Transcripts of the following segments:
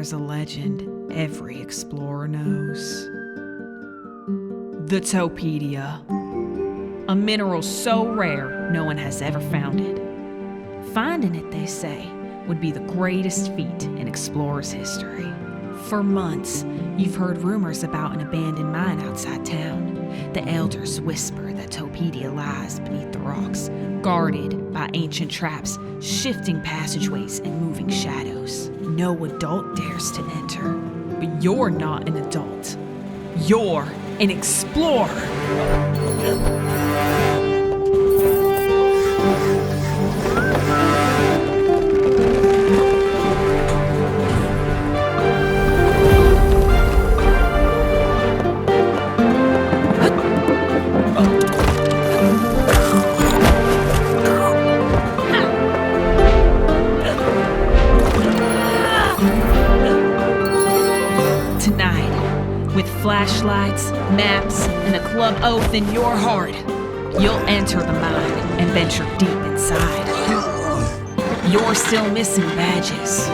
There's a legend every explorer knows. The Topidia, a mineral so rare no one has ever found it. Finding it, they say, would be the greatest feat in explorers' history. For months, you've heard rumors about an abandoned mine outside town. The elders whisper that Topidia lies beneath the rocks, guarded by ancient traps, shifting passageways, and moving shadows. No adult dares to enter. But you're not an adult. You're an explorer. Flashlights, maps, and a club oath in your heart, you'll enter the mine and venture deep inside. You're still missing badges.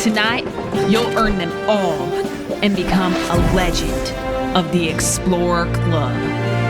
Tonight, you'll earn them all and become a legend of the Explorer Club.